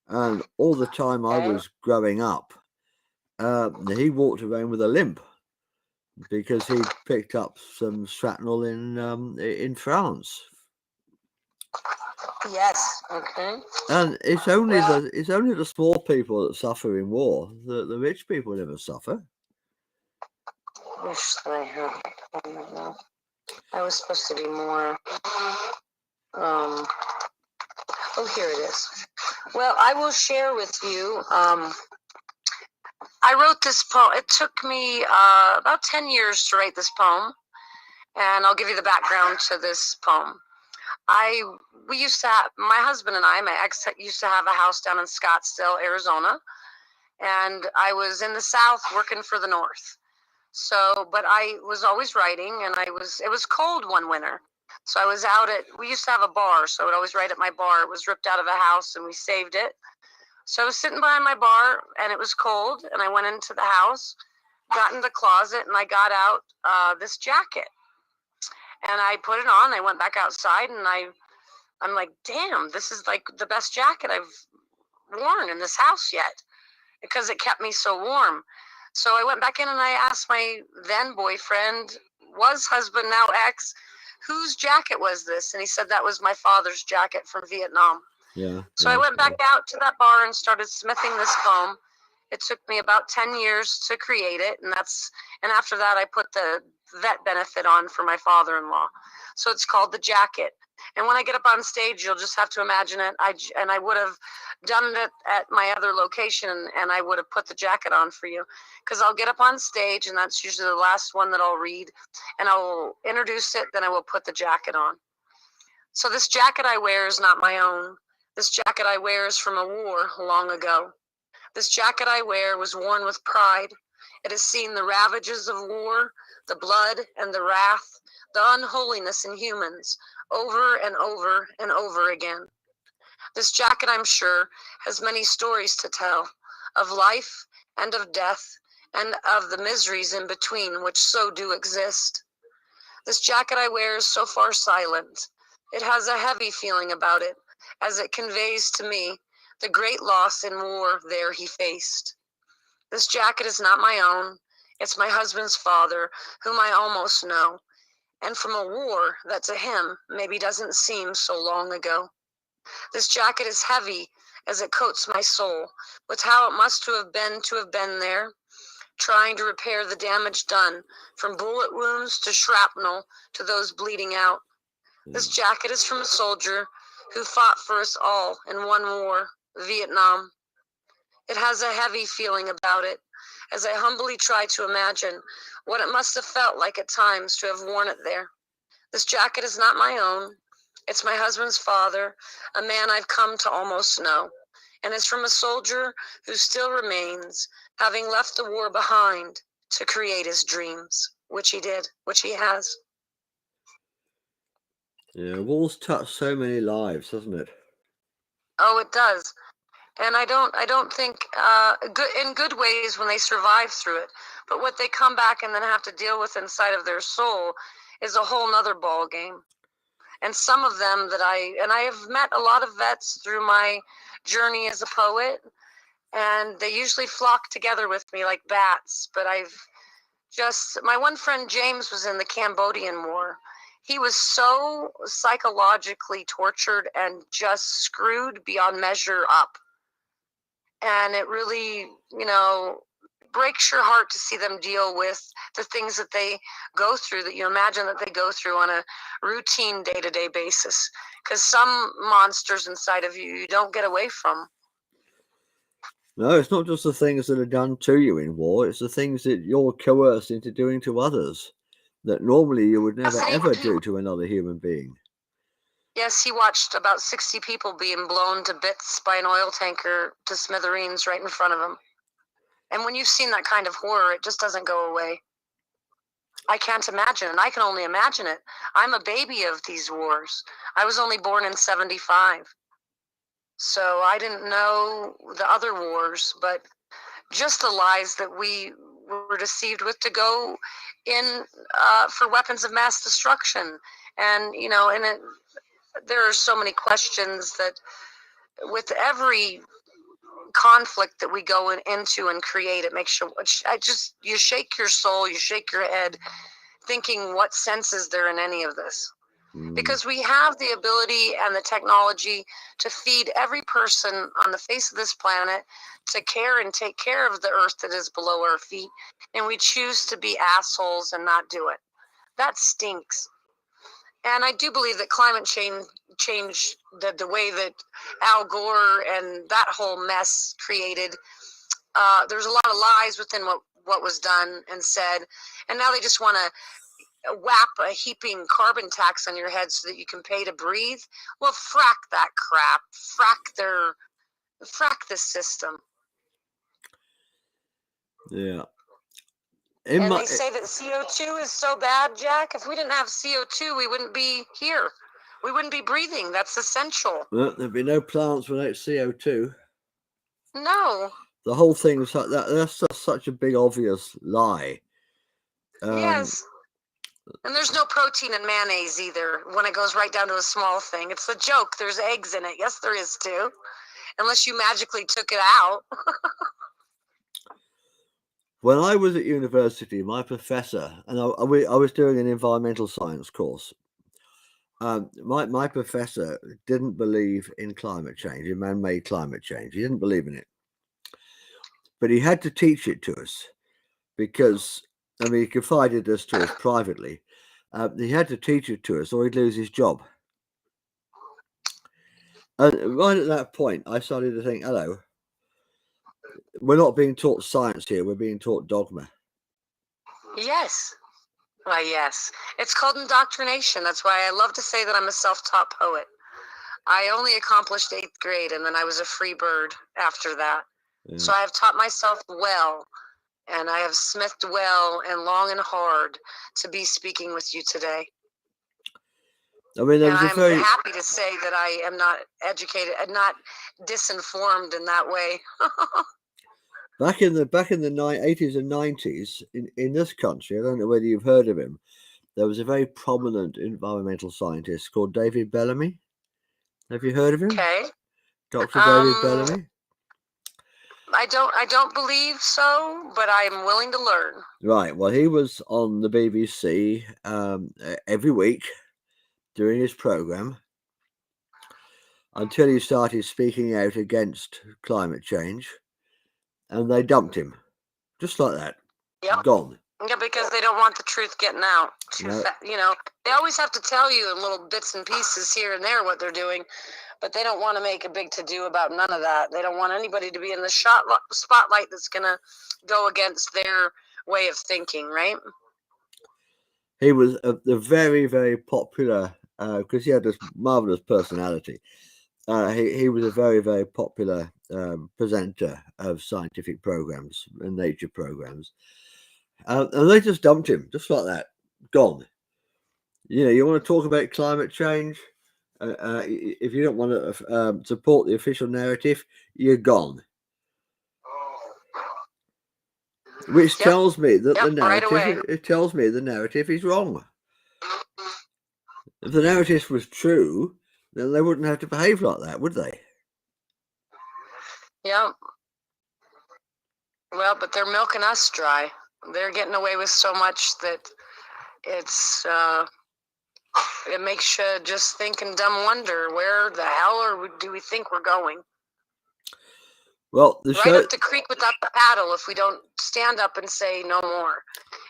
And all the time I was growing up, he walked around with a limp because he picked up some shrapnel in France. Yes. Okay. And it's only the small people that suffer in war. The rich people never suffer. Wish that I had. I was supposed to be more. Oh, here it is. Well, I will share with you. I wrote this poem. It took me about 10 years to write this poem, and I'll give you the background to this poem. We used to have, my husband and I, my ex used to have a house down in Scottsdale, Arizona, and I was in the South working for the North. So, but I was always writing, and it was cold one winter. So I was we used to have a bar, so I would always write at my bar. It was ripped out of a house, and we saved it. So I was sitting by my bar, and it was cold, and I went into the house, got in the closet, and I got out this jacket. And I put it on. I went back outside, and I'm like, damn, this is like the best jacket I've worn in this house yet, because it kept me so warm. So I went back in and I asked my then boyfriend, was husband, now ex, whose jacket was this? And he said that was my father's jacket from Vietnam. Yeah. So I went back out to that bar and started smithing this poem. It took me about 10 years to create it. And after that, I put the vet benefit on for my father-in-law. So it's called The Jacket. And when I get up on stage, you'll just have to imagine it. I would have done it at my other location, and I would have put the jacket on for you, because I'll get up on stage, and that's usually the last one that I'll read, and I'll introduce it, then I will put the jacket on. So this jacket I wear is not my own. This jacket I wear is from a war long ago. This jacket I wear was worn with pride. It has seen the ravages of war, the blood and the wrath, the unholiness in humans, over and over and over again. This jacket, I'm sure, has many stories to tell, of life and of death, and of the miseries in between which so do exist. This jacket I wear is so far silent. It has a heavy feeling about it, as it conveys to me the great loss in war there he faced. This jacket is not my own. It's my husband's father, whom I almost know, and from a war that to him maybe doesn't seem so long ago. This jacket is heavy as it coats my soul with how it must have been there, trying to repair the damage done, from bullet wounds to shrapnel to those bleeding out. This jacket is from a soldier who fought for us all in one war, Vietnam. It has a heavy feeling about it, as I humbly try to imagine what it must have felt like at times to have worn it there. This jacket is not my own. It's my husband's father, a man I've come to almost know, and it's from a soldier who still remains, having left the war behind to create his dreams, which he did, which he has. Yeah, war's touched so many lives, hasn't it? Oh, it does. And I don't think good in good ways when they survive through it, but what they come back and then have to deal with inside of their soul is a whole nother ball game. And some of them that I have met a lot of vets through my journey as a poet, and they usually flock together with me like bats. But my one friend James was in the Cambodian War. He was so psychologically tortured and just screwed beyond measure up. And it really, breaks your heart to see them deal with the things that they go through, that you imagine that they go through on a routine day-to-day basis. Because some monsters inside of you don't get away from. No, it's not just the things that are done to you in war, it's the things that you're coerced into doing to others that normally you would never ever do to another human being. Yes, he watched about 60 people being blown to bits by an oil tanker to smithereens right in front of him. And when you've seen that kind of horror, it just doesn't go away. I can't imagine, and I can only imagine it. I'm a baby of these wars. I was only born in 75. So I didn't know the other wars, but just the lies that we were deceived with to go in for weapons of mass destruction. And, there are so many questions that with every conflict that we go into and create, it makes you shake your soul, you shake your head thinking, what sense is there in any of this? Because we have the ability and the technology to feed every person on the face of this planet, to care and take care of the earth that is below our feet, and we choose to be assholes and not do it. That stinks. And I do believe that climate change, the way that Al Gore and that whole mess created, there's a lot of lies within what was done and said, and now they just want to whap a heaping carbon tax on your head so that you can pay to breathe. Well, frack that crap. Frack this system. Yeah. They say that CO2 is so bad, Jack. If we didn't have CO2, we wouldn't be here. We wouldn't be breathing. That's essential. Well, there'd be no plants without CO2. No. The whole thing is like that. That's just such a big, obvious lie. Yes. And there's no protein in mayonnaise either when it goes right down to a small thing. It's a joke. There's eggs in it. Yes, there is too. Unless you magically took it out. When I was at university, my professor, and I was doing an environmental science course, my professor didn't believe in climate change, in man-made climate change. He didn't believe in it. But he had to teach it to us because, he confided this to us privately. He had to teach it to us or he'd lose his job. And right at that point, I started to think, hello, we're not being taught science here, we're being taught dogma. Yes. Why, yes. It's called indoctrination. That's why I love to say that I'm a self-taught poet. I only accomplished 8th grade, and then I was a free bird after that. Yeah. So I have taught myself well, and I have smithed well and long and hard to be speaking with you today. I'm happy to say that I am not educated and not disinformed in that way. Back in the 80s and 90s in this country, I don't know whether you've heard of him, there was a very prominent environmental scientist called David Bellamy. Have you heard of him? Okay. Dr. David Bellamy? I don't believe so, but I'm willing to learn. Right. Well, he was on the BBC every week during his program until he started speaking out against climate change, and they dumped him just like that. Yep. Gone. Yeah, because they don't want the truth getting out. They always have to tell you in little bits and pieces here and there what they're doing, but they don't want to make a big to-do about none of that. They don't want anybody to be in the spotlight that's going to go against their way of thinking, right? He was a very, very popular, because he had this marvelous personality. He was a very, very popular presenter of scientific programs and nature programs. And they just dumped him, just like that. Gone. You want to talk about climate change? If you don't want to support the official narrative, you're gone. Which tells me that the narrative. Right, it tells me the narrative is wrong. If the narrative was true, then they wouldn't have to behave like that, would they? Yeah. Well, but they're milking us dry. They're getting away with so much that it makes you just think and dumb wonder, where the hell do we think we're going? Well, right up the creek without the paddle if we don't stand up and say no more.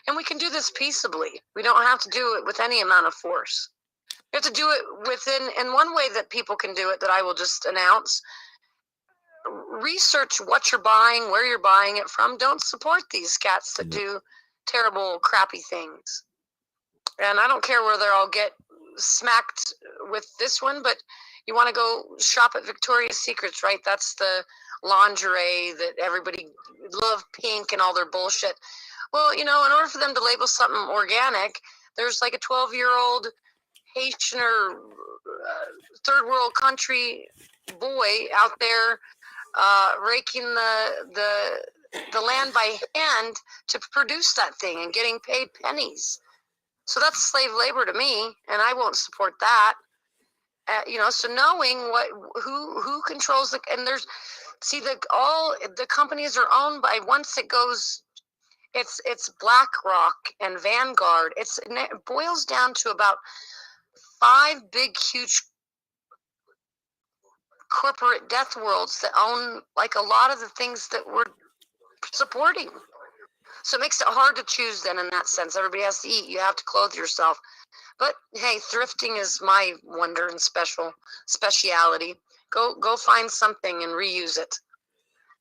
And we can do this peaceably. We don't have to do it with any amount of force. We have to do it within, and one way that people can do it that I will just announce, research what you're buying, where you're buying it from. Don't support these cats that do terrible, crappy things. And I don't care whether I'll get smacked with this one, but you want to go shop at Victoria's Secrets, right? That's the lingerie that everybody love, pink and all their bullshit. Well, in order for them to label something organic, there's like a 12-year-old Haitian or third world country boy out there raking the land by hand to produce that thing and getting paid pennies. So that's slave labor to me, and I won't support that. So knowing who controls and all the companies are owned by, once it goes, it's BlackRock and Vanguard. It boils down to about 5 big, huge corporate death worlds that own like a lot of the things that we're supporting. So it makes it hard to choose then in that sense. Everybody has to eat. You have to clothe yourself. But hey, thrifting is my wonder and speciality. Go find something and reuse it.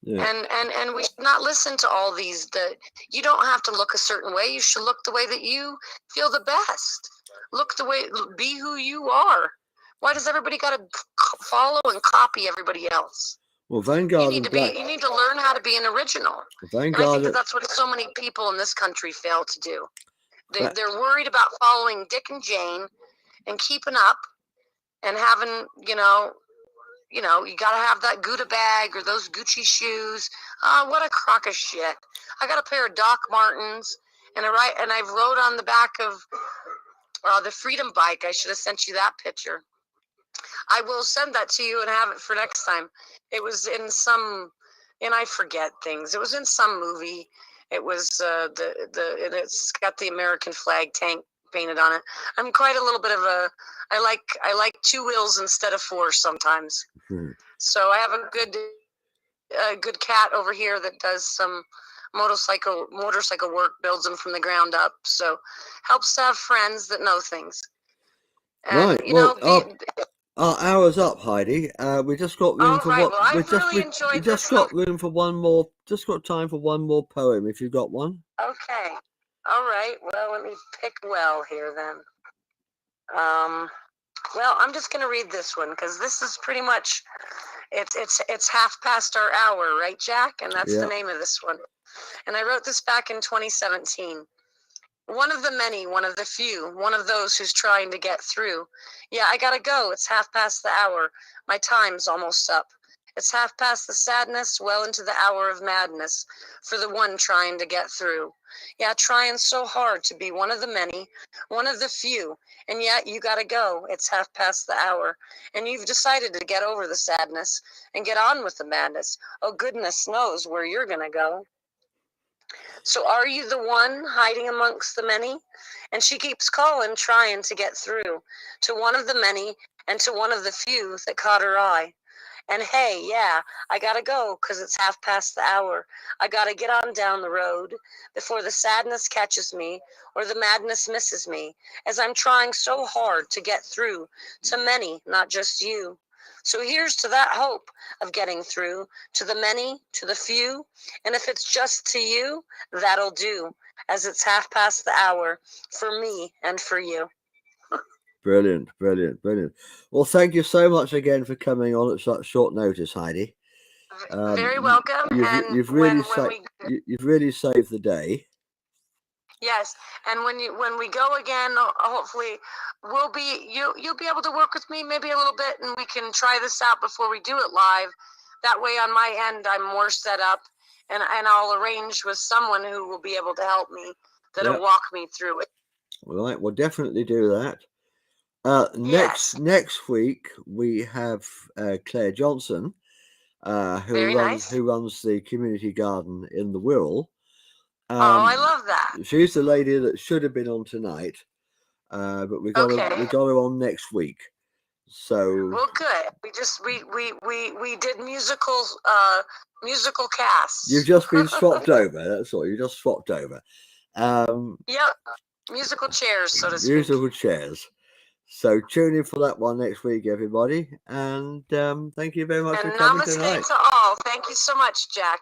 Yeah. And we should not listen to all these. You don't have to look a certain way. You should look the way that you feel the best. Be who you are. Why does everybody got to follow and copy everybody else? Well, Vanguard you need to learn how to be an original. Vanguard, and I think that's what so many people in this country fail to do. They're worried about following Dick and Jane and keeping up and having, you got to have that Gouda bag or those Gucci shoes. What a crock of shit. I got a pair of Doc Martens and I wrote on the back of the Freedom Bike. I should have sent you that picture. I will send that to you and have it for next time. It was in and I forget things. It was in some movie. It was and it's got the American flag tank painted on it. I'm quite a little bit of I like 2 wheels instead of 4 sometimes. Mm-hmm. So I have a good cat over here that does some motorcycle work, builds them from the ground up. So helps to have friends that know things. And, right. Our hour's up, Heidi. We just got room for what? Well, we just got room for one more. Just got time for one more poem. If you've got one. Okay. All right. Well, let me pick well here then. Well, I'm just going to read this one because this is pretty much it's 1/2 our hour, right, Jack? And that's the name of this one. And I wrote this back in 2017. One of the many, one of the few, one of those who's trying to get through. Yeah, I gotta go. It's 1/2 the hour. My time's almost up. It's half past the sadness, well into the hour of madness, for the one trying to get through. Yeah, trying so hard to be one of the many, one of the few, and yet you gotta go. It's half past the hour, and you've decided to get over the sadness and get on with the madness. Oh, goodness knows where you're gonna go. So are you the one hiding amongst the many? And she keeps calling, trying to get through to one of the many and to one of the few that caught her eye. And hey, yeah, I gotta go 'cause it's half past the hour. I gotta get on down the road before the sadness catches me or the madness misses me, as I'm trying so hard to get through to many, not just you. So here's to that hope of getting through to the many, to the few. And if it's just to you, that'll do, as it's half past the hour for me and for you. Brilliant, brilliant, brilliant. Well, thank you so much again for coming on at such short notice, Heidi. Very welcome. You've really saved the day. Yes, and when we go again, hopefully you'll be able to work with me maybe a little bit, and we can try this out before we do it live. That way, on my end, I'm more set up, and I'll arrange with someone who will be able to help me, that'll walk me through it. Right, we'll definitely do that. Next week we have Claire Johnson, who runs the community garden in the Wirral. I love that. She's the lady that should have been on tonight, but we got her on next week. So well, good. We did musical casts. You've just been swapped over. That's all. You just swapped over. Yep, musical chairs, so to speak. Musical chairs. So tune in for that one next week, everybody. And thank you very much for coming tonight. Namaste to all. Thank you so much, Jack.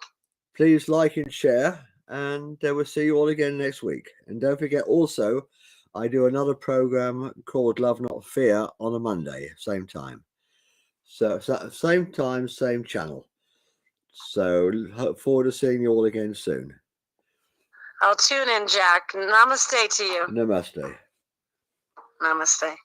Please like and share, and we'll see you all again next week. And don't forget, also, I do another program called Love Not Fear on a Monday, same time. So same time, same channel. So look forward to seeing you all again soon. I'll tune in, Jack. Namaste to you. Namaste. Namaste.